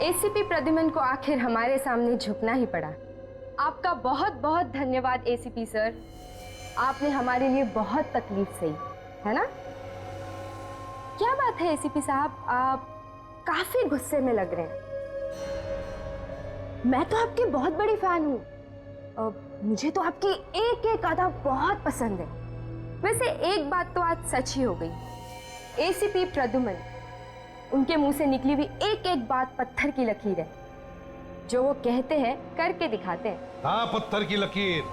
ACP Pradyuman को आखिर हमारे सामने झुकना ही पड़ा। आपका बहुत बहुत धन्यवाद एसीपी सर, आपने हमारे लिए बहुत तकलीफ सही, है ना? क्या बात है एसीपी साहब, आप काफी गुस्से में लग रहे हैं। मैं तो आपकी बहुत बड़ी फैन हूँ, मुझे तो आपकी एक एक अदा बहुत पसंद है। वैसे एक बात तो आज सच ही हो गई, एसीपी प्रद्युमन, उनके मुंह से निकली हुई एक एक बात पत्थर की लकीर है। जो वो कहते हैं करके दिखाते हैं। हाँ, पत्थर की लकीर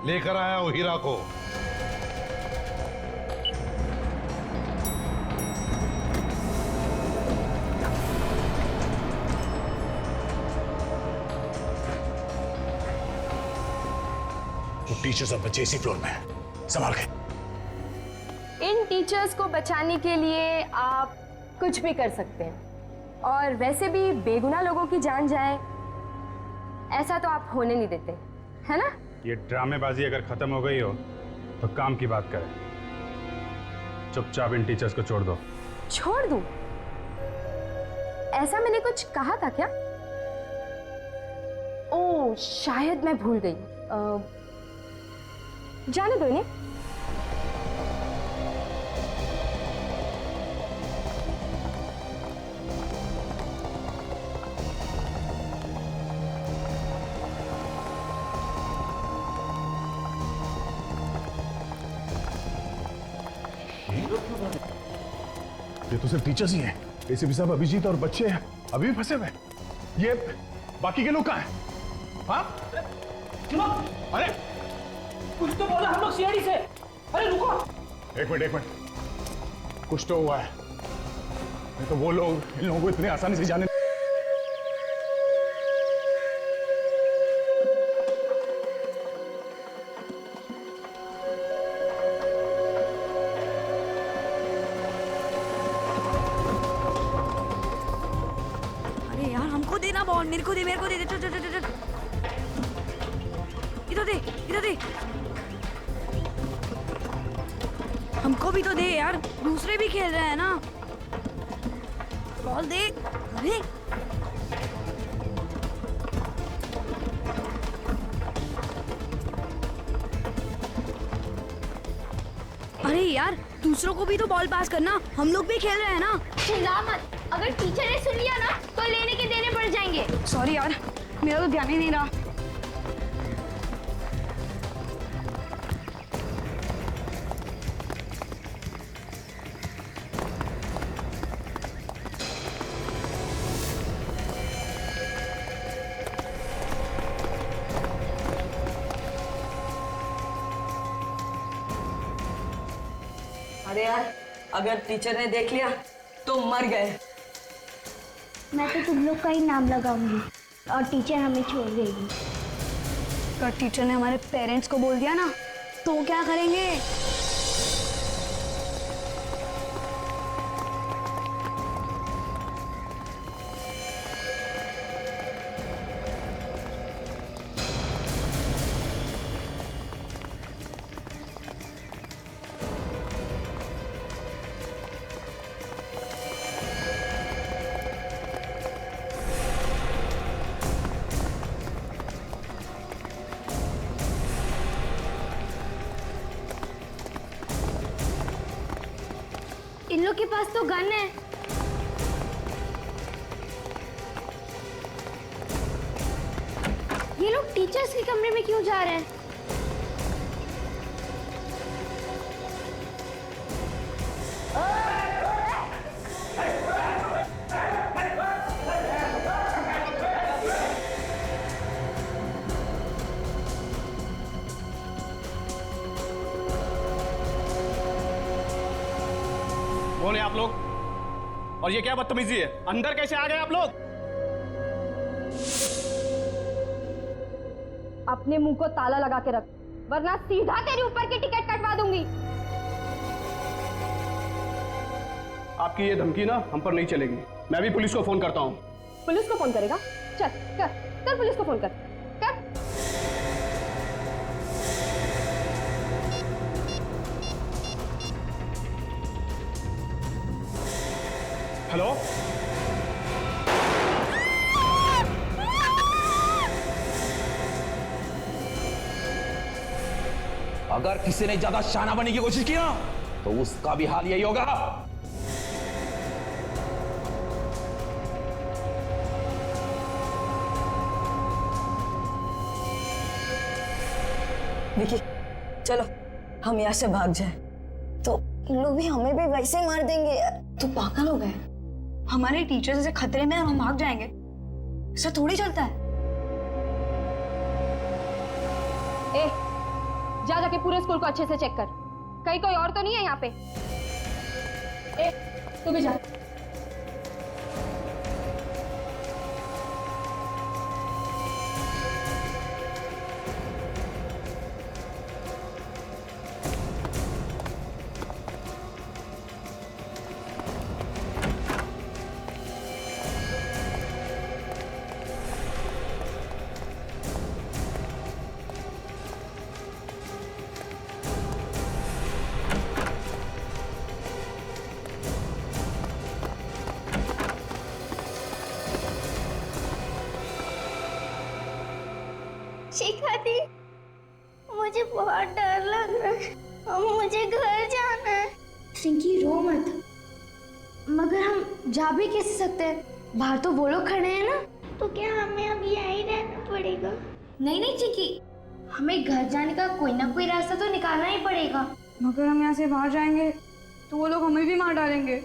लेकर आया हूं हीरा को। वो टीचर्स और बच्चे इसी फ्लोर में हैं, संभाल के। इन टीचर्स को बचाने के लिए आप कुछ भी कर सकते हैं, और वैसे भी बेगुनाह लोगों की जान जाए ऐसा तो आप होने नहीं देते, है ना? ये ड्रामेबाजी अगर खत्म हो गई हो तो काम की बात करें। चुपचाप इन टीचर्स को छोड़ दो। छोड़ दूं? ऐसा मैंने कुछ कहा था क्या? ओह, शायद मैं भूल गई। जाने दो इन्हें। ये तो सिर्फ टीचर्स ही हैं। एसीपी साहब, अभिजीत और बच्चे अभी भी फंसे हुए। ये बाकी के लोग कहाँ हैं? हाँ? अरे कुछ तो बोला हम लोग सीआईडी से। अरे रुको, एक मिनट, कुछ तो हुआ है। नहीं तो वो लोग इन लोगों को इतनी आसानी से जाने। अरे यार, हमको देना बॉल, मेरे को दे, चल चल चल चल, इधर दे, हमको भी तो दे यार, दूसरे भी खेल रहे हैं ना। बॉल दे। अरे अरे यार, दूसरों को भी तो बॉल पास करना, हम लोग भी खेल रहे हैं ना। चिल्ला मत, अगर टीचर ने सुन लिया ना तो लेने के देने पड़ जाएंगे। सॉरी यार, मेरा तो ध्यान ही नहीं रहा। अरे यार, अगर टीचर ने देख लिया तो मर गए। मैं तो तुम लोग का ही नाम लगाऊंगी और टीचर हमें छोड़ देगी। अगर टीचर ने हमारे पेरेंट्स को बोल दिया ना तो क्या करेंगे? इन लोग के पास तो गन है। ये लोग टीचर्स के कमरे में क्यों जा रहे हैं? कौन है आप लोग? और ये क्या बदतमीजी है? अंदर कैसे आ गए आप लोग? अपने मुंह को ताला लगा के रख, वरना सीधा तेरे ऊपर की टिकट कटवा दूंगी। आपकी ये धमकी ना हम पर नहीं चलेगी। मैं भी पुलिस को फोन करता हूँ। पुलिस को फोन करेगा? चल कर पुलिस को फोन कर। हेलो, अगर किसी ने ज्यादा शाना बनने की कोशिश की ना तो उसका भी हाल यही होगा। विकी चलो हम यहाँ से भाग जाए। तो इन लोग भी हमें भी वैसे ही मार देंगे यार। तो पागल हो गए? हमारे टीचर जैसे खतरे में हम भाग जाएंगे, ऐसा थोड़ी चलता है। ए, जा जाके पूरे स्कूल को अच्छे से चेक कर, कहीं कोई और तो नहीं है यहाँ पे। ए, तू भी जा। शिखा दी, मुझे बहुत डर लग रहा है और मुझे घर जाना है। चिंकी रो मत, मगर हम जा भी कैसे सकते हैं? बाहर तो वो लोग खड़े हैं ना। तो क्या हमें अब यहीं रहना पड़ेगा? नहीं नहीं चिंकी, हमें घर जाने का कोई ना कोई रास्ता तो निकालना ही पड़ेगा। मगर हम यहाँ से बाहर जाएंगे तो वो लोग हमें भी मार डालेंगे।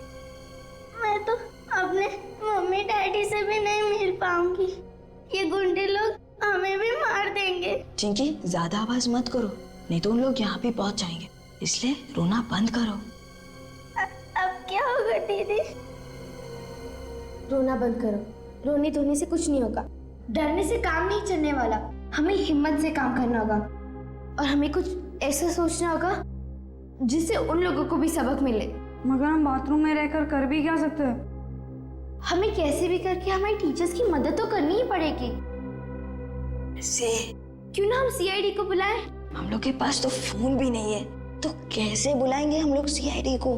मैं तो अपने मम्मी डैडी से भी नहीं मिल पाऊंगी, ये गुंडे लोग हमें भी मार देंगे। चिंकी ज्यादा आवाज मत करो, नहीं तो उन लोग यहाँ भी पहुंच जाएंगे, इसलिए रोना बंद करो। अब क्या होगा दीदी? रोना बंद करो, रोने धोने से कुछ नहीं होगा, डरने से काम नहीं चलने वाला। हमें हिम्मत से काम करना होगा और हमें कुछ ऐसा सोचना होगा जिससे उन लोगों को भी सबक मिले। मगर हम बाथरूम में रहकर कर भी क्या सकते हैं? हमें कैसे भी करके हमारे टीचर्स की मदद तो करनी ही पड़ेगी। से क्यों ना हम सीआईडी को बुलाएं? हम लोग के पास तो फोन भी नहीं है, तो कैसे बुलाएंगे हम लोग सीआईडी को?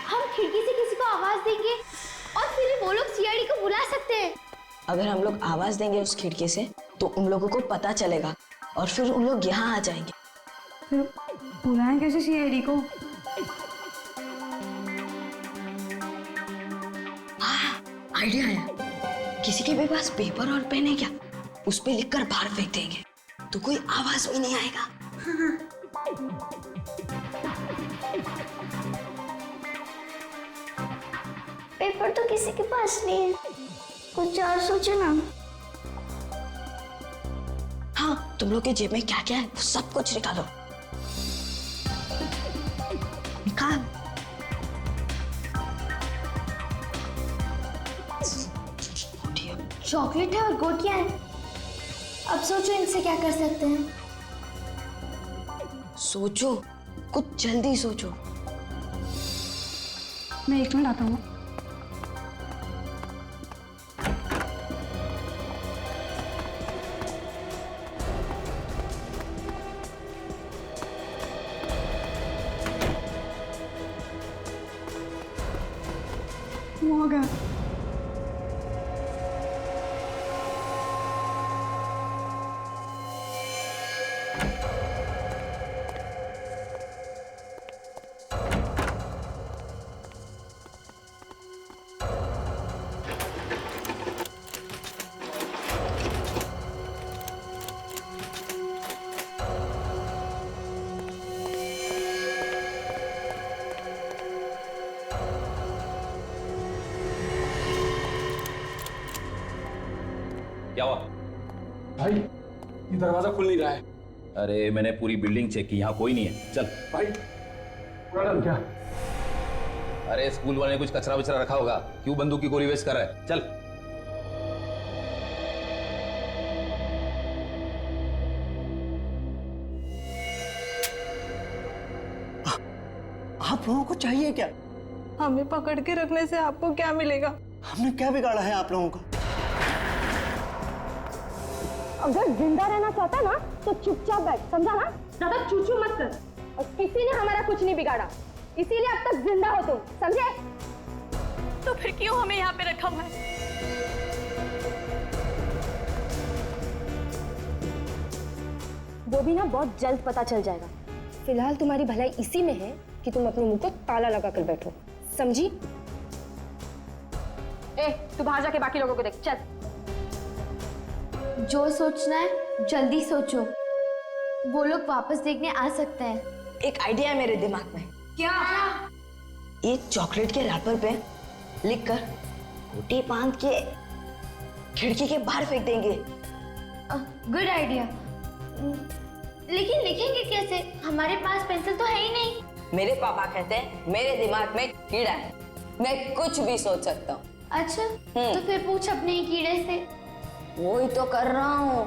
हम खिड़की से किसी को आवाज देंगे और फिर वो लोग सीआईडी को बुला सकते हैं। अगर हम लोग आवाज देंगे उस खिड़की से तो उन लोगों को पता चलेगा और फिर उन लोग यहाँ आ जाएंगे। फिर बुलाएं कैसे सीआईडी को? आइडिया आया, किसी के भी पास पेपर और पेन है क्या? उस पे लिखकर बाहर फेंक देंगे तो कोई आवाज भी नहीं आएगा। पेपर तो किसी के पास नहीं है, कुछ और सोचो ना। हाँ, तुम लोग के जेब में क्या क्या है वो सब कुछ निकालो। निकाल। चॉकलेट है और गोटियां हैं। अब सोचो इनसे क्या कर सकते हैं। सोचो, कुछ जल्दी सोचो। मैं 1 मिनट आता हूँ। वो आ गया। क्या हुआ? भाई ये दरवाजा खुल नहीं रहा है। अरे मैंने पूरी बिल्डिंग चेक की, यहाँ कोई नहीं है। चल भाई मैडम क्या? अरे स्कूल वाले ने कुछ कचरा वचरा रखा होगा, क्यों बंदूक की गोली वेस्ट कर रहा है? चल। आप लोगों को चाहिए क्या? हमें पकड़ के रखने से आपको क्या मिलेगा? हमने क्या बिगाड़ा है आप लोगों का? अगर जिंदा रहना चाहता ना तो चुपचाप बैठ, समझा ना? ज्यादा चूचू मत कर। और किसी ने हमारा कुछ नहीं बिगाड़ा, इसीलिए अब तक जिंदा हो तुम, समझे? तो फिर क्यों हमें यहाँ पे रखा हुआ है? वो भी ना बहुत जल्द पता चल जाएगा। फिलहाल तुम्हारी भलाई इसी में है कि तुम अपने मुंह को ताला लगा कर बैठो, समझी? तू बाहर जाके बाकी लोगों को देख, चल। जो सोचना है जल्दी सोचो, वो लोग वापस देखने आ सकते हैं। एक आइडिया है मेरे दिमाग में। क्या? ये चॉकलेट के रैपर पे लिखकर खूंटी बांध के खिड़की के बाहर फेंक देंगे। Good idea. लेकिन लिखेंगे कैसे? हमारे पास पेंसिल तो है ही नहीं। मेरे पापा कहते हैं मेरे दिमाग में कीड़ा है, मैं कुछ भी सोच सकता हूँ। अच्छा, तो फिर पूछ अपने ही कीड़े से। वो ही तो कर रहा हूँ।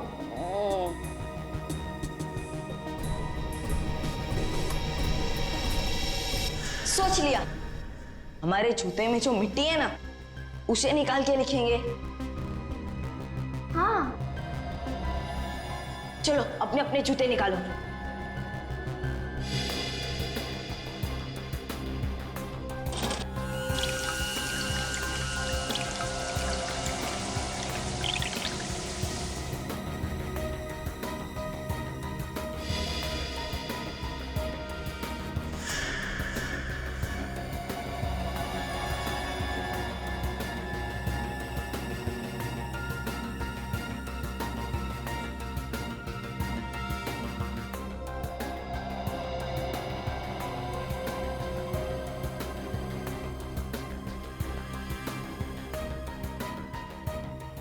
सोच लिया, हमारे जूते में जो मिट्टी है ना, उसे निकाल के लिखेंगे। हाँ, चलो अपने अपने जूते निकालो।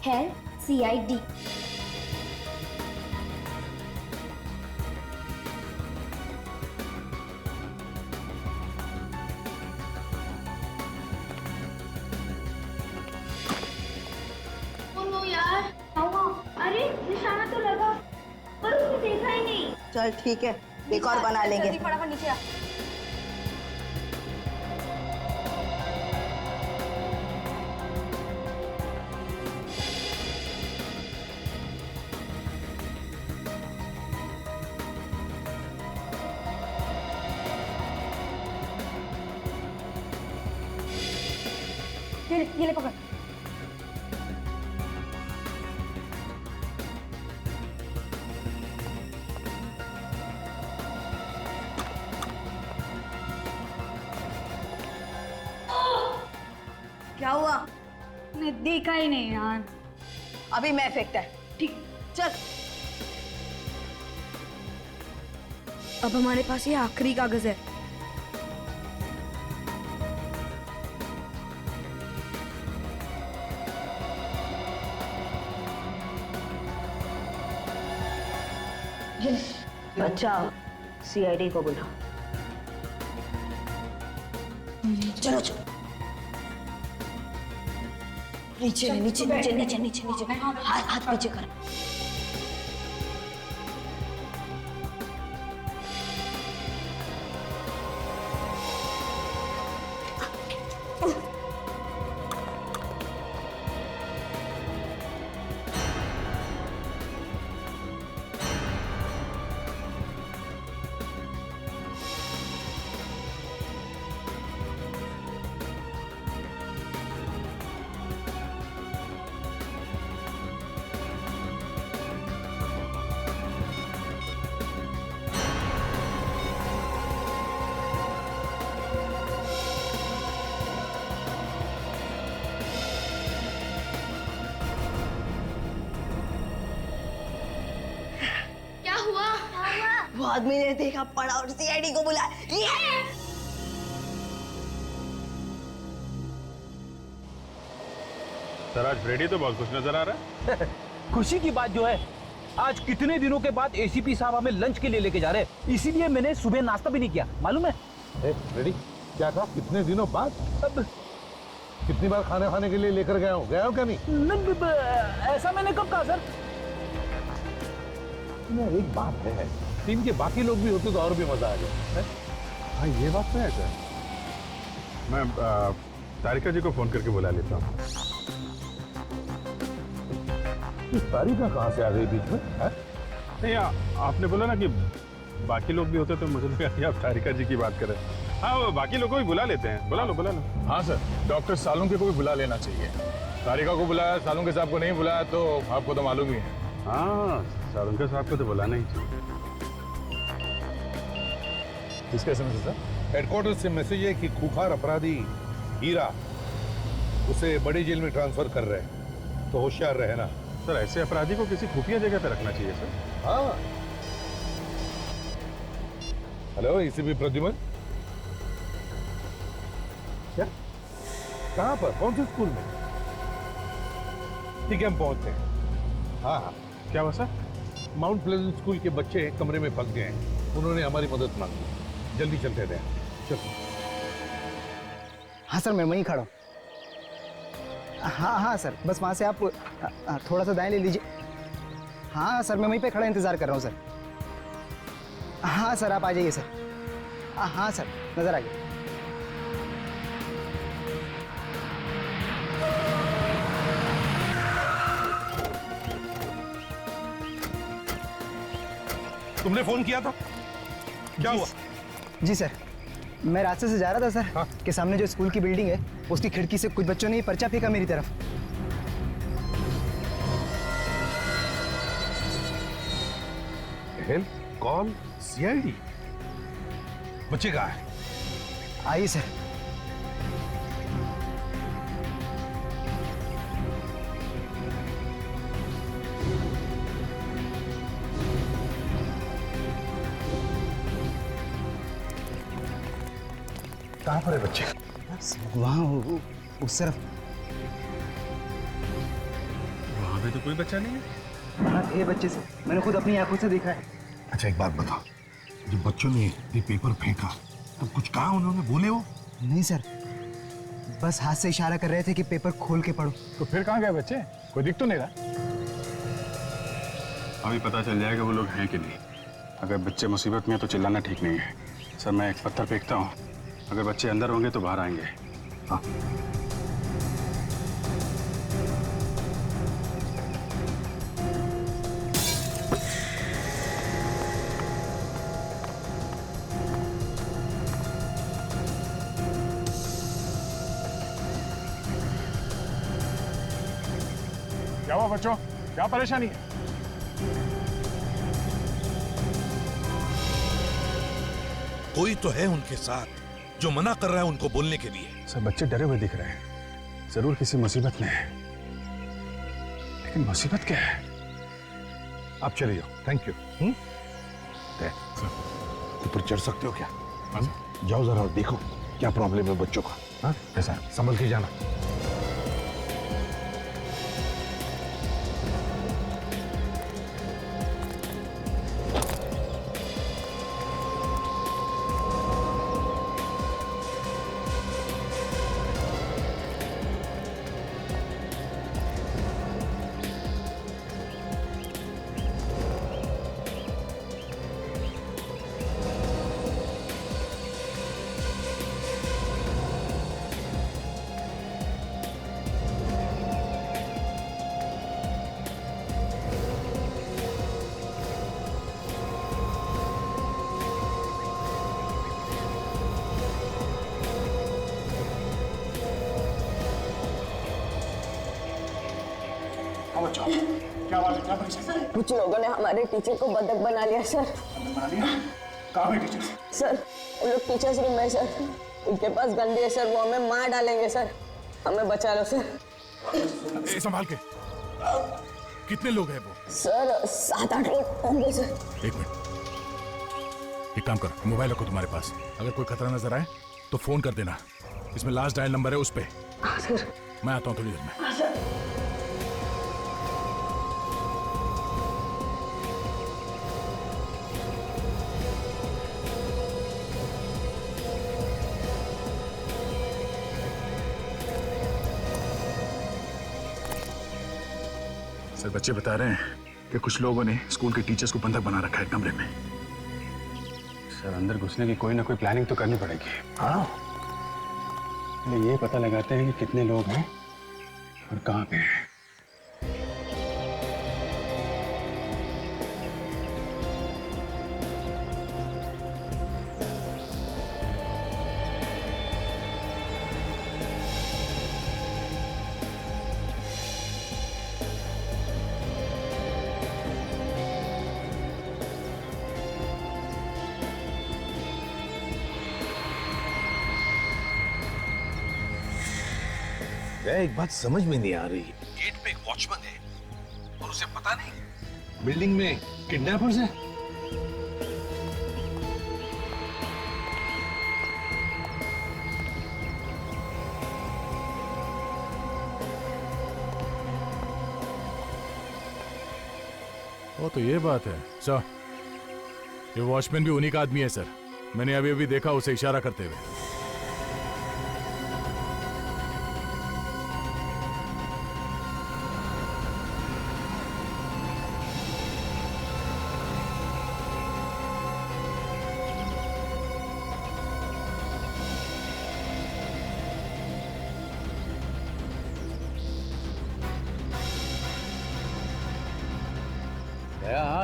है CID। नो यार, अरे निशाना तो लगा पर उसने देखा ही नहीं। चल ठीक है, एक और बना लेंगे। फटाफट नीचे आ। ये ले पकड़। क्या हुआ? मैंने देखा ही नहीं यार। अभी मैं फेंकता है। ठीक। चल। अब हमारे पास ये आखिरी कागज है। बचाओ, CID को बुलाओ। चलो चलो। नीचे नीचे नीचे नीचे नीचे नीचे, हाथ पीछे कर। वो आदमी ने देखा, पड़ा और CID को बुलाया। सर आज फ्रेडी तो बहुत खुश नजर आ रहा है। खुशी की बात जो है, आज कितने दिनों के बाद ACP साहब हमें लंच के लिए लेके जा रहे हैं, इसीलिए मैंने सुबह नाश्ता भी नहीं किया, मालूम है? रेडी क्या कहा? कितने दिनों बाद? अब कितनी बार खाने खाने के लिए लेकर गया हूँ क्या नहीं? ऐसा मैंने कब कहा सर? एक बात है, टीम के बाकी लोग भी होते तो और भी मजा आ जाए। हाँ ये बात तो है सर। मैं तारिका जी को फोन करके बुला लेता हूँ। तारिका कहाँ से आ गई बीच में? नहीं आपने बोला ना कि बाकी लोग भी होते तो मुझे लगा कि आप तारिका जी की बात कर रहे हैं। हाँ वो बाकी लोगों को भी बुला लेते हैं, बुला लो बुला लो। हाँ सर, डॉक्टर सालुंके को भी बुला लेना चाहिए। तारिका को बुलाया, सालुंके साहब को नहीं बुलाया तो आपको तो मालूम ही है। हाँ सालुंके साहब को तो बुलाना ही चाहिए। किसका एसएमएस है सर? हेडक्वार्टर से मैसेज है कि खूंखार अपराधी हीरा उसे बड़ी जेल में ट्रांसफर कर रहे हैं, तो होशियार रहना। सर ऐसे अपराधी को किसी खुफिया जगह पे रखना चाहिए सर। हाँ। Hello ACP Pradyuman. क्या? कहाँ पर? कौन से स्कूल में? ठीक है, हम पहुंचते हैं। हाँ हाँ। क्या हुआ सर? माउंट प्लेजेंट स्कूल के बच्चे कमरे में फंस गए हैं, उन्होंने हमारी मदद मांगी। जल्दी चलते रहे। चलो। हाँ सर, मैं वहीं खड़ा हूँ। हाँ हाँ सर, बस वहाँ से आप थोड़ा सा दाएं ले लीजिए। हाँ सर, मैं वहीं पे खड़ा इंतजार कर रहा हूँ सर। हाँ सर, आप आ जाइए सर। हाँ सर, नजर आइए। तुमने फोन किया था? क्या हुआ? जी सर, मैं रास्ते से जा रहा था सर। हाँ? कि सामने जो स्कूल की बिल्डिंग है उसकी खिड़की से कुछ बच्चों ने पर्चा फेंका मेरी तरफ। Help call CID. बच्चे कहाँ है? आइए सर। कहाँ पर है बच्चे? वहाँ उस तरफ। वहाँ पे तो कोई बच्चा नहीं है। वहाँ थे बच्चे से, मैंने खुद अपनी आंखों से देखा है। अच्छा एक बात बताओ, जब बच्चों ने ये पेपर फेंका तो कुछ कहा उन्होंने? बोले वो? नहीं सर, बस हाथ से इशारा कर रहे थे कि पेपर खोल के पढ़ो। तो फिर कहाँ गए बच्चे? कोई दिख तो नहीं रहा। अभी पता चल जाएगा वो लोग हैं कि नहीं। अगर बच्चे मुसीबत में हैं तो चिल्लाना ठीक नहीं है। सर मैं एक पत्थर फेंकता हूँ, अगर बच्चे अंदर होंगे तो बाहर आएंगे। हाँ। क्या हुआ बच्चों? क्या परेशानी है? कोई तो है उनके साथ जो मना कर रहा है उनको बोलने के लिए। सब बच्चे डरे हुए दिख रहे हैं, जरूर किसी मुसीबत में है। लेकिन मुसीबत क्या है? आप चले जाओ। Thank you. ऊपर चढ़ सकते हो क्या? जाओ जरा और देखो क्या प्रॉब्लम है बच्चों का। हाँ कैसा? संभल के जाना। क्या बात है? क्या परेशानी? कुछ लोगों ने हमारे टीचर को बंधक बना लिया सर। बना लिया? कहाँ है टीचर? सर वो लोग टीचर्स रूम में सर, उनके पास गंदी है सर, वो हमें मार डालेंगे सर, हमें बचा लो सर। संभाल के। कितने लोग हैं वो? सर 7-8 लोग होंगे सर। एक मिनट, एक काम करो, मोबाइल रखो तुम्हारे पास। अगर कोई खतरा नजर आए तो फोन कर देना, इसमें लास्ट डायल नंबर है उस पे। हाँ सर। मैं आता हूँ थोड़ी देर में। हाँ सर। सर बच्चे बता रहे हैं कि कुछ लोगों ने स्कूल के टीचर्स को बंधक बना रखा है कमरे में। सर अंदर घुसने की कोई ना कोई प्लानिंग तो करनी पड़ेगी। हाँ, ये पता लगाते हैं कि कितने लोग हैं और कहाँ पे हैं। एक बात समझ में नहीं आ रही, गेट पे एक वॉचमैन है और उसे पता नहीं बिल्डिंग में किडनैपर्स हैं। वो तो ये बात है सर, ये वॉचमैन भी उन्हीं का आदमी है सर। मैंने अभी अभी देखा उसे इशारा करते हुए।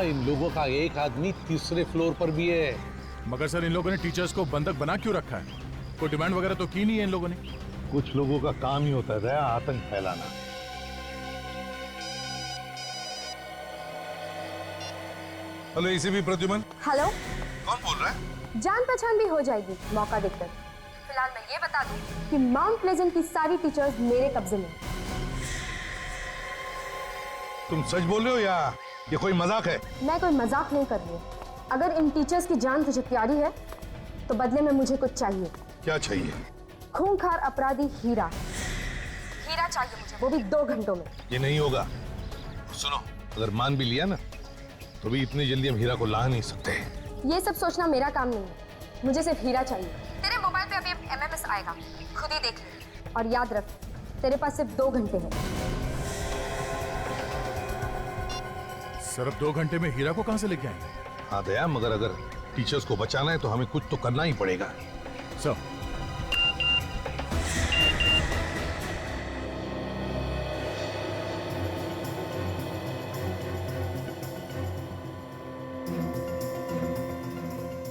इन लोगों का एक आदमी तीसरे फ्लोर पर भी है। मगर सर इन लोगों ने टीचर्स को बंधक बना क्यों रखा है? कोई डिमांड वगैरह तो की नहीं है इन लोगों ने। कुछ लोगों का काम ही होता है दया, आतंक फैलाना। Hello ACP Pradyuman. हेलो, कौन बोल रहा है? जान पहचान भी हो जाएगी मौका देखकर। फिलहाल मैं ये बता दूं कि माउंट प्लेजेंट की सारी टीचर्स मेरे कब्जे में हैं। तुम सच बोल रहे हो या ये कोई मजाक है? मैं कोई मजाक नहीं कर रही हूँ। अगर इन टीचर्स की जान तुझे प्यारी है तो बदले में मुझे कुछ चाहिए। क्या चाहिए? खूंखार अपराधी हीरा चाहिए मुझे, वो भी 2 घंटों में। ये नहीं होगा। सुनो, अगर मान भी लिया ना तो भी इतनी जल्दी हम हीरा को ला नहीं सकते। ये सब सोचना मेरा काम नहीं है, मुझे सिर्फ हीरा चाहिए। तेरे मोबाइल पे अभी MMS आएगा, खुद ही देख ले। और याद रख, तेरे पास सिर्फ 2 घंटे हैं। सर अब 2 घंटे में हीरा को कहां से लेके आएंगे? हाँ दया, मगर अगर टीचर्स को बचाना है तो हमें कुछ तो करना ही पड़ेगा। सर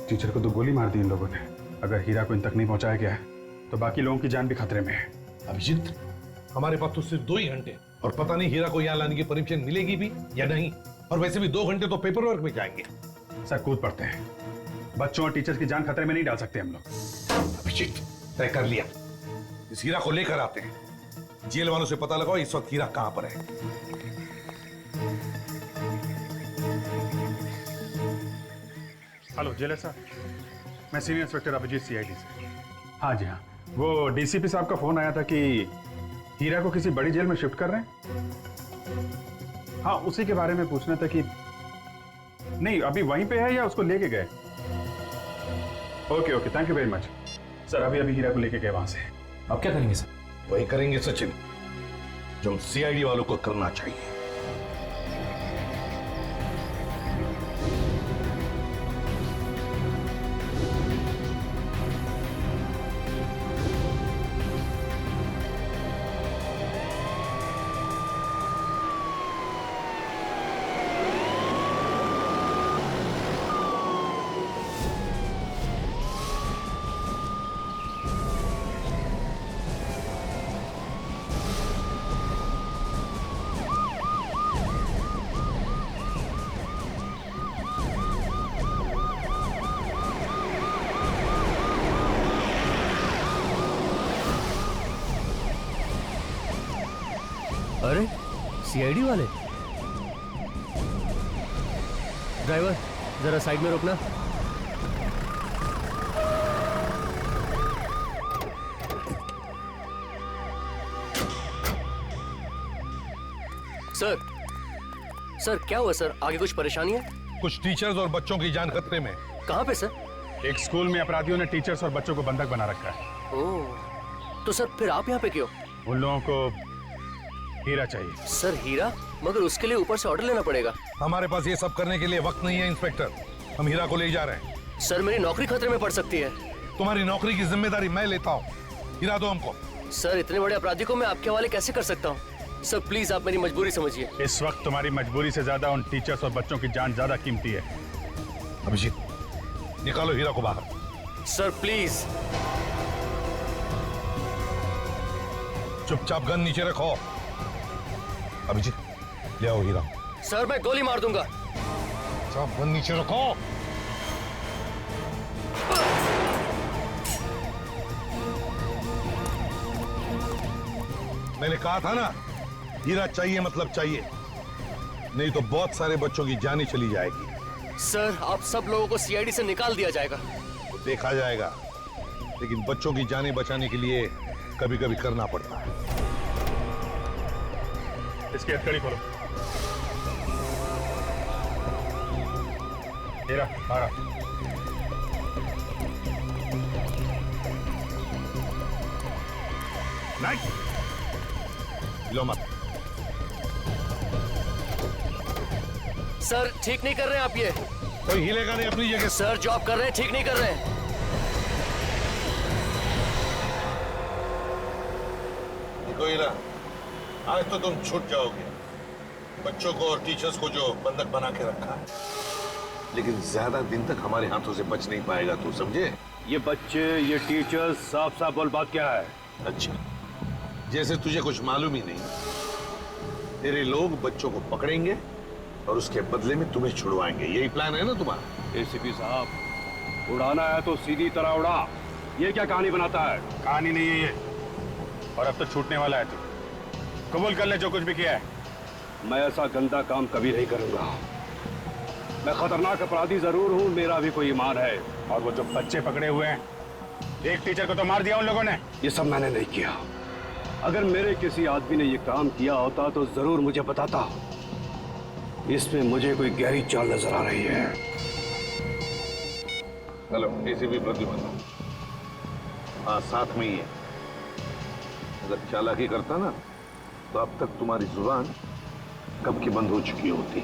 टीचर को तो गोली मार दी इन लोगों ने। अगर हीरा को इन तक नहीं पहुंचाया गया तो बाकी लोगों की जान भी खतरे में है। अभिजीत, हमारे पास तो सिर्फ 2 ही घंटे और पता नहीं हीरा को यहाँ लाने की परमिशन मिलेगी भी या नहीं। और वैसे भी 2 घंटे तो पेपर वर्क में जाएंगे। सर कूद पड़ते हैं, बच्चों और टीचर्स की जान खतरे में नहीं डाल सकते हम लोग। अभिजीत, तय कर लिया, इस हीरा को लेकर आते हैं। जेल वालों से पता लगाओ इस वक्त हीरा कहां पर है। हेलो जेलर साहब, मैं सीनियर इंस्पेक्टर अभिजीत CID से। हाँ जी हाँ, वो DCP साहब का फोन आया था कि हीरा को किसी बड़ी जेल में शिफ्ट कर रहे हैं। हाँ, उसी के बारे में पूछना था कि नहीं अभी वहीं पे है या उसको लेके गए। Okay, thank you very much sir. अभी हीरा को लेके गए वहां से। अब क्या करेंगे सर? वही करेंगे सचिन जो CID वालों को करना चाहिए। अरे CID वाले। ड्राइवर जरा साइड में रोकना। सर क्या हुआ सर? आगे कुछ परेशानी है? कुछ टीचर्स और बच्चों की जान खतरे में। कहाँ पे सर? एक स्कूल में अपराधियों ने टीचर्स और बच्चों को बंधक बना रखा है। ओह, तो सर फिर आप यहाँ पे क्यों? उन लोगों को हीरा चाहिए। सर हीरा? मगर उसके लिए ऊपर से ऑर्डर लेना पड़ेगा। हमारे पास ये सब करने के लिए वक्त नहीं है इंस्पेक्टर। हम हीरा को ले जा रहे हैं। सर मेरी नौकरी खतरे में पड़ सकती है। तुम्हारी नौकरी की जिम्मेदारी मैं लेता हूँ। हीरा दो हमको। सर इतने बड़े अपराधी को मैं आपके हवाले कैसे कर सकता हूँ? सर प्लीज आप मेरी मजबूरी समझिए। इस वक्त तुम्हारी मजबूरी से ज्यादा उन टीचर्स और बच्चों की जान ज्यादा कीमती है। अभिजीत, निकालो हीरा को बाहर। Sir please. चुपचाप गन नीचे रखो। अभिजीत, ले आओ हीरा। सर मैं गोली मार दूंगा। सब गन नीचे रखो। मैंने कहा था ना, हीरा चाहिए मतलब चाहिए, नहीं तो बहुत सारे बच्चों की जानें चली जाएगी। सर, आप सब लोगों को सीआईडी से निकाल दिया जाएगा। तो देखा जाएगा, लेकिन बच्चों की जानें बचाने के लिए कभी कभी करना पड़ता है। इसकी हथकड़ी खोलो। हीरा, आ रहा। नहीं, लो मत। सर, ठीक नहीं कर रहे हैं आप ये। कोई हिलेगा नहीं अपनी जगह। सर, जो आप कर रहे हैं ठीक नहीं कर रहे हैं। देखो हीरा, आज तो तुम छूट जाओगे, बच्चों को और टीचर्स को जो बंधक बना के रखा है, लेकिन ज्यादा दिन तक हमारे हाथों से बच नहीं पाएगा, तू समझे? ये बच्चे, ये टीचर्स, साफ साफ बोल बात क्या है? अच्छा, जैसे तुझे कुछ मालूम ही नहीं। तेरे लोग बच्चों को पकड़ेंगे और उसके बदले में तुम्हें छुड़वाएंगे, यही प्लान है ना तुम्हारा? एसीपी साहब, उड़ाना है तो सीधी तरह उड़ा। ये क्या कहानी बनाता है? कहानी नहीं है ये, और अब तो छूटने वाला है तू। कबूल कर ले जो कुछ भी किया है। मैं ऐसा गंदा काम कभी नहीं करूंगा। मैं खतरनाक अपराधी जरूर हूं, मेरा भी कोई ईमान है। और वो जो बच्चे पकड़े हुए हैं, एक टीचर को तो मार दिया उन लोगों ने। ये सब मैंने नहीं किया। अगर मेरे किसी आदमी ने ये काम किया होता तो जरूर मुझे बताता। इसमें मुझे कोई गहरी चाल नजर आ रही है। Hello, ACP Pradyuman. हाँ, साथ में ही है। अगर चालाकी करता ना तो अब तक तुम्हारी जुबान कब की बंद हो चुकी होती,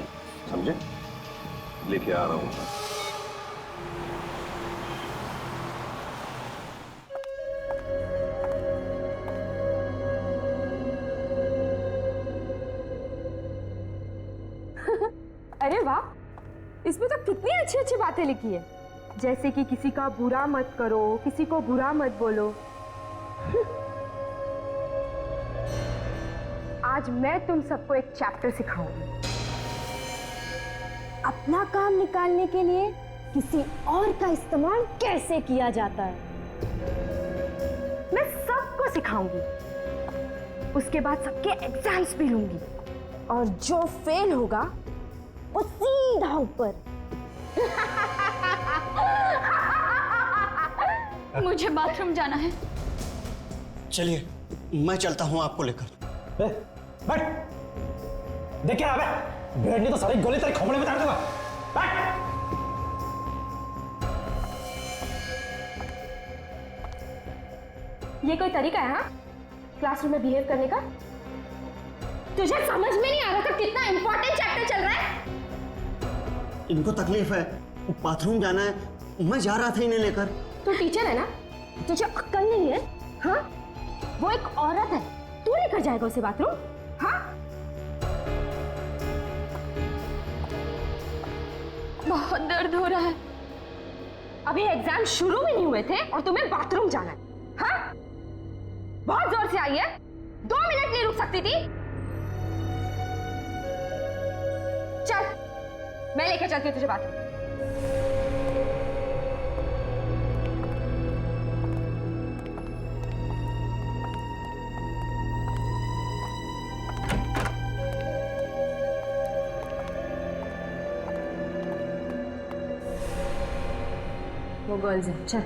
समझे? लेके आ रहा हूं। अरे वाह, इसमें तो कितनी अच्छी अच्छी बातें लिखी है, जैसे कि किसी का बुरा मत करो, किसी को बुरा मत बोलो। आज मैं तुम सबको एक चैप्टर सिखाऊंगी। अपना काम निकालने के लिए किसी और का इस्तेमाल कैसे किया जाता है, मैं सबको सिखाऊंगी। उसके बाद सबके एग्जाम्स भी लूंगी, और जो फेल होगा वो सीधा ऊपर। मुझे बाथरूम जाना है। चलिए, मैं चलता हूँ आपको लेकर। बैठ, देख क्या है? बैठने तो सारी गोली तेरे खोपड़े में डाल दूंगा। बैठ। ये कोई तरीका है, हाँ, क्लासरूम में बिहेव करने का? तुझे समझ में नहीं आ रहा था कितना इंपॉर्टेंट चैप्टर चल रहा है? इनको तकलीफ है, बाथरूम जाना है, मैं जा रहा था इन्हें लेकर। तू टीचर है ना, तुझे अक्ल नहीं है? हाँ, वो एक औरत है, तू लेकर जाएगा उसे बाथरूम? हाँ, बहुत दर्द हो रहा है। अभी एग्जाम शुरू भी नहीं हुए थे और तुम्हें बाथरूम जाना है? हाँ, बहुत जोर से आई है, 2 मिनट नहीं रुक सकती थी? चल, मैं लेकर चलती हूँ तुझे बाथरूम। वो गर्ल्स है, चल।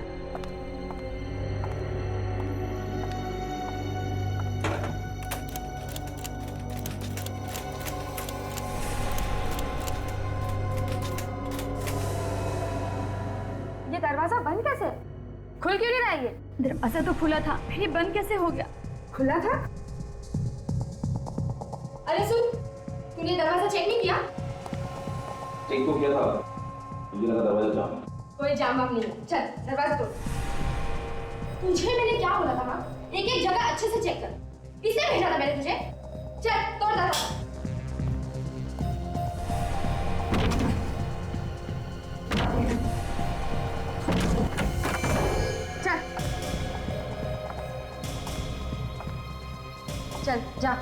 ये दरवाजा बंद कैसे? खुल क्यों नहीं रहा है ये? दरवाजा तो खुला था, फिर ये बंद कैसे हो गया? खुला था? अरे सुन, तूने दरवाजा चेक नहीं किया? चेक तो किया था, मुझे लगा दरवाजा जाम। कोई जाम वाम नहीं है, चल दरवाजा तोड़। तुझे मैंने क्या बोला था ना, एक एक जगह अच्छे से चेक कर। किसने भेजा था मैंने तुझे? चल तोड़ दरवाजा। चल जा।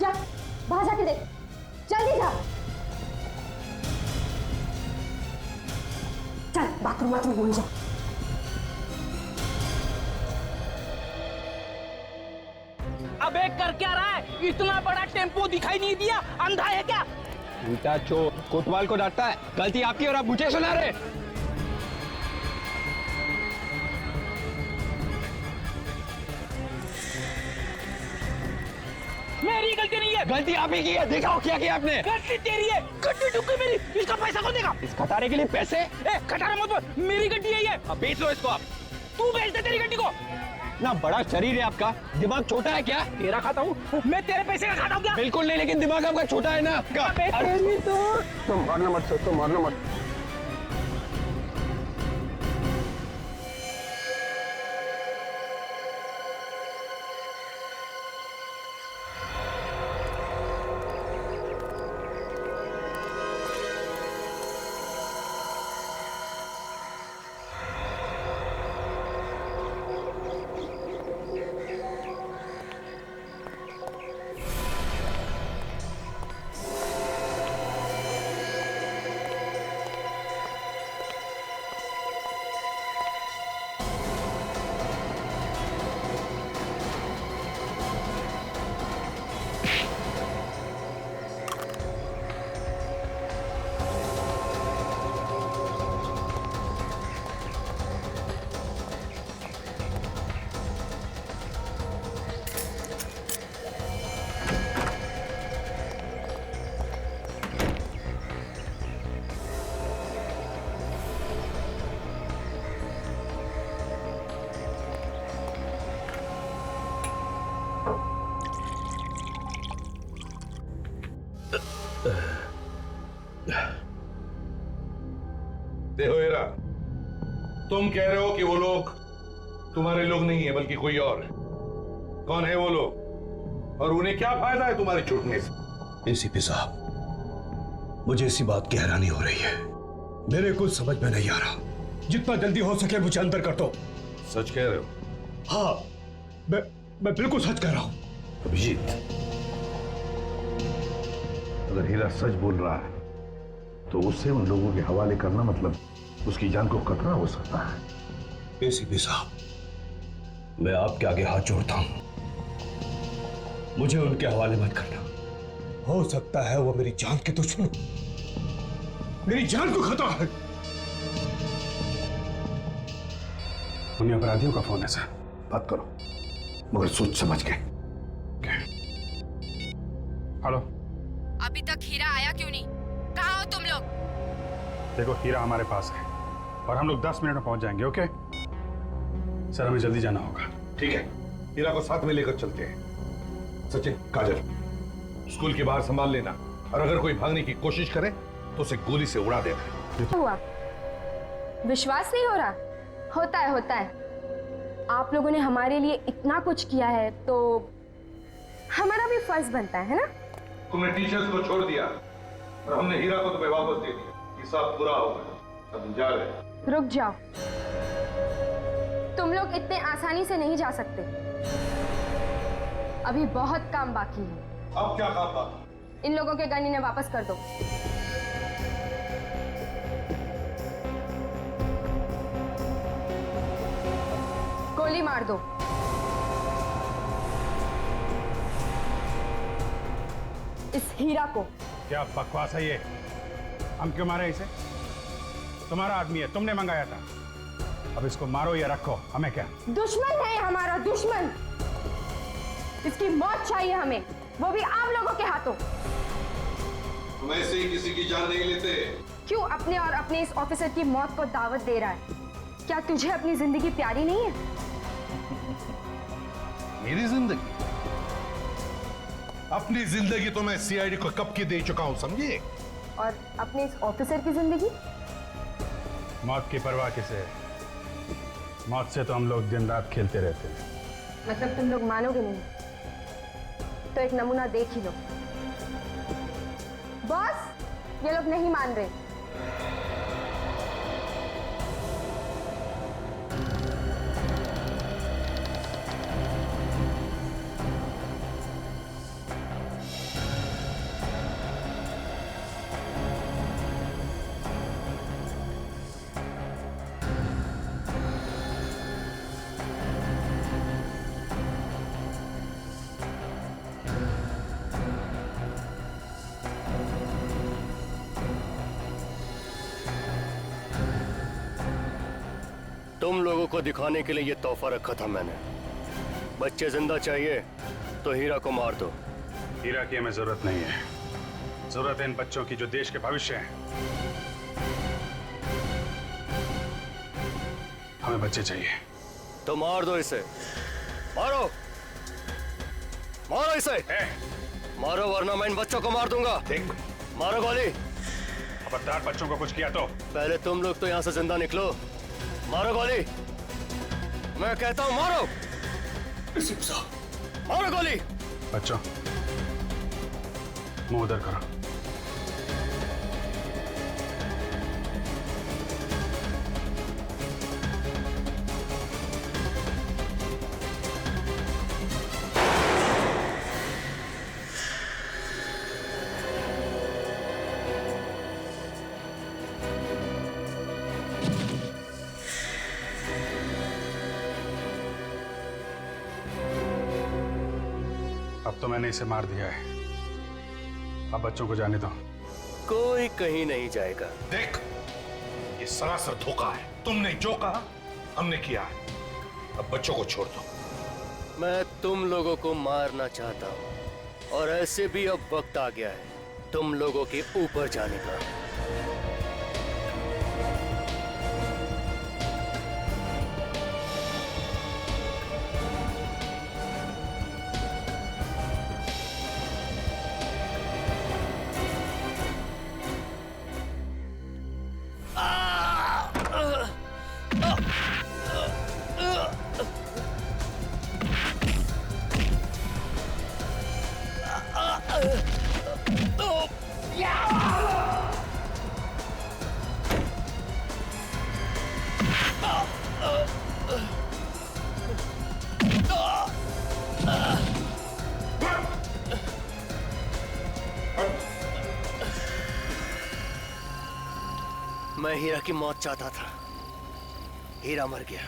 जा, बाहर जाके देख, जल्दी जा। बाथरूम भूल जाओ। अबे कर क्या रहा है? इतना बड़ा टेम्पो दिखाई नहीं दिया? अंधा है क्या? उल्टा चोर कोतवाल को डांटता है, गलती आपकी और आप मुझे सुना रहे। मेरी गलती नहीं है। गलती आप ही की है, दिखाओ क्या किया आपने। गलती तेरी है, गड्डी ठुक गई मेरी। इसका पैसा कौन देगा? इस खटारे के लिए पैसे? खटारा मत बोल, मेरी गड्डी है ये। अब बेच लो इसको आप। तू बेच दे तेरी गड्डी को। ना बड़ा शरीर है आपका, दिमाग छोटा है क्या? तेरा खाता हूँ मैं, तेरे पैसे का खाता हूँ क्या? बिल्कुल नहीं, लेकिन दिमाग आपका छोटा है ना। अरे तो मारना मत, तो मारना मत। देखो हीरा, तुम कह रहे हो कि वो लोग तुम्हारे लोग नहीं है बल्कि कोई और है। कौन है वो लोग और उन्हें क्या फायदा है तुम्हारे छूटने से? एसीपी साहब, मुझे इसी बात की हैरानी हो रही है। मेरे कुछ समझ में नहीं आ रहा। जितना जल्दी हो सके मुझे अंदर कर दो। सच कह रहे हो? हाँ, मैं बिल्कुल सच कह रहा हूं। अभिजीत, अगर हीरा सच बोल रहा है तो उसे उन लोगों के हवाले करना मतलब उसकी जान को खतरा हो सकता है। एसीपी साहब, मैं आपके आगे हाथ जोड़ता हूं, मुझे उनके हवाले मत करना। हो सकता है वो मेरी जान के दुश्मन, मेरी जान को खतरा है। उन्हीं अपराधियों का फोन है सर। बात करो मगर सोच समझ के। हेलो, अभी तक हीरा आया क्यों नहीं? कहाँ हो तुम लोग? देखो, हीरा हमारे पास है और हम लोग 10 मिनट में पहुंच जाएंगे। ओके सर, हमें जल्दी जाना होगा। ठीक है, हीरा को साथ में लेकर चलते हैं। सचिन, काजल, स्कूल के बाहर संभाल लेना और अगर कोई भागने की कोशिश करे तो उसे गोली से उड़ा देना। हुआ? विश्वास नहीं हो रहा? होता है। आप लोगों ने हमारे लिए इतना कुछ किया है तो हमारा भी फर्ज बनता है ना? तुमने टीचर्स को छोड़ दिया और हमने हीरा को तुम्हें वापस दे दिया। हिसाब पूरा हो गया, अब जा रहे। रुक जाओ, तुम लोग इतने आसानी से नहीं जा सकते। अभी बहुत काम बाकी है। अब क्या काम बाकी? इन लोगों के गन इन्हें वापस कर दो। गोली मार दो। इस हीरा को। क्या बकवास है ये? हम क्यों मारे इसे? तुम्हारा आदमी है, तुमने मंगाया था। अब इसको मारो या रखो, हमें क्या? दुश्मन है हमारा, दुश्मन। इसकी मौत चाहिए हमें, वो भी आप लोगों के हाथों। तुम ऐसे ही किसी की जान नहीं लेते। क्यों अपने और अपने इस ऑफिसर की मौत को दावत दे रहा है? क्या तुझे अपनी जिंदगी प्यारी नहीं है? मेरी जिंदगी? अपनी जिंदगी तो मैं सीआईडी को कब की दे चुका हूं, समझिए। और अपने इस ऑफिसर की जिंदगी? मौत की परवाह किसे? मौत से तो हम लोग दिन रात खेलते रहते हैं। मतलब तुम लोग मानोगे नहीं? तो एक नमूना देख ही लो। बॉस, ये लोग नहीं मान रहे। को दिखाने के लिए ये तोहफा रखा था मैंने। बच्चे जिंदा चाहिए तो हीरा को मार दो। हीरा की हमें जरूरत नहीं है, जरूरत है इन बच्चों की जो देश के भविष्य हैं। हमें बच्चे चाहिए। तो मार दो इसे, मारो मारो इसे, मारो वरना मैं इन बच्चों को मार दूंगा। देख, मारो गोली। खबरदार बच्चों को कुछ किया तो। पहले तुम लोग तो यहां से जिंदा निकलो। मारो गोली, मैं कहता हूं मारो। मारो गोली। बच्चों, मुंह उधर करो। अब तो मैंने इसे मार दिया है, अब बच्चों को जाने दो। कोई कहीं नहीं जाएगा। देख, ये सरासर धोखा है। तुमने जो कहा हमने किया है, अब बच्चों को छोड़ दो। मैं तुम लोगों को मारना चाहता हूं और ऐसे भी अब वक्त आ गया है तुम लोगों के ऊपर जाने का। मैं हीरा की मौत चाहता था, हीरा मर गया।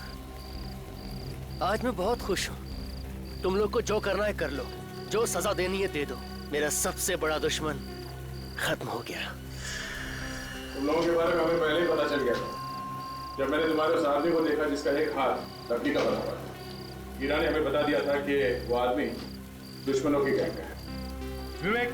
आज मैं बहुत खुश हूं। तुम लोग को जो करना है कर लो, जो सजा देनी है दे दो। मेरा सबसे बड़ा दुश्मन खत्म हो गया। तुम लोगों के बारे में हमें पहले ही पता चल गया था जब मैंने तुम्हारे उस आदमी को देखा जिसका एक हाथ लकड़ी का बना हुआ था। हीरा ने हमें बता दिया था कि वो आदमी दुश्मनों की गैंग का है। विवेक,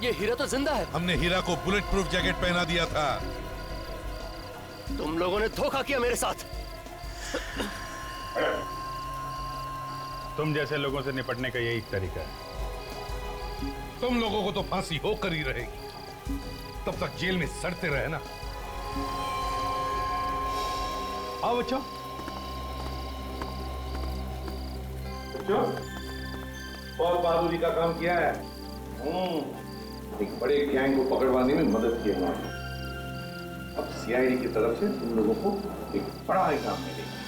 ये हीरा तो जिंदा है। हमने हीरा को बुलेट प्रूफ जैकेट पहना दिया था। तुम लोगों ने धोखा किया मेरे साथ। तुम जैसे लोगों से निपटने का यही तरीका है। तुम लोगों को तो फांसी होकर ही रहेगी, तब तक जेल में सड़ते रहे ना। आओ बच्चों। बहुत बहादुरी का काम किया है। एक बड़े गैंग को पकड़वाने में मदद की हमारी। अब सीआईडी की तरफ से तुम लोगों को एक बड़ा इनाम मिलेगा।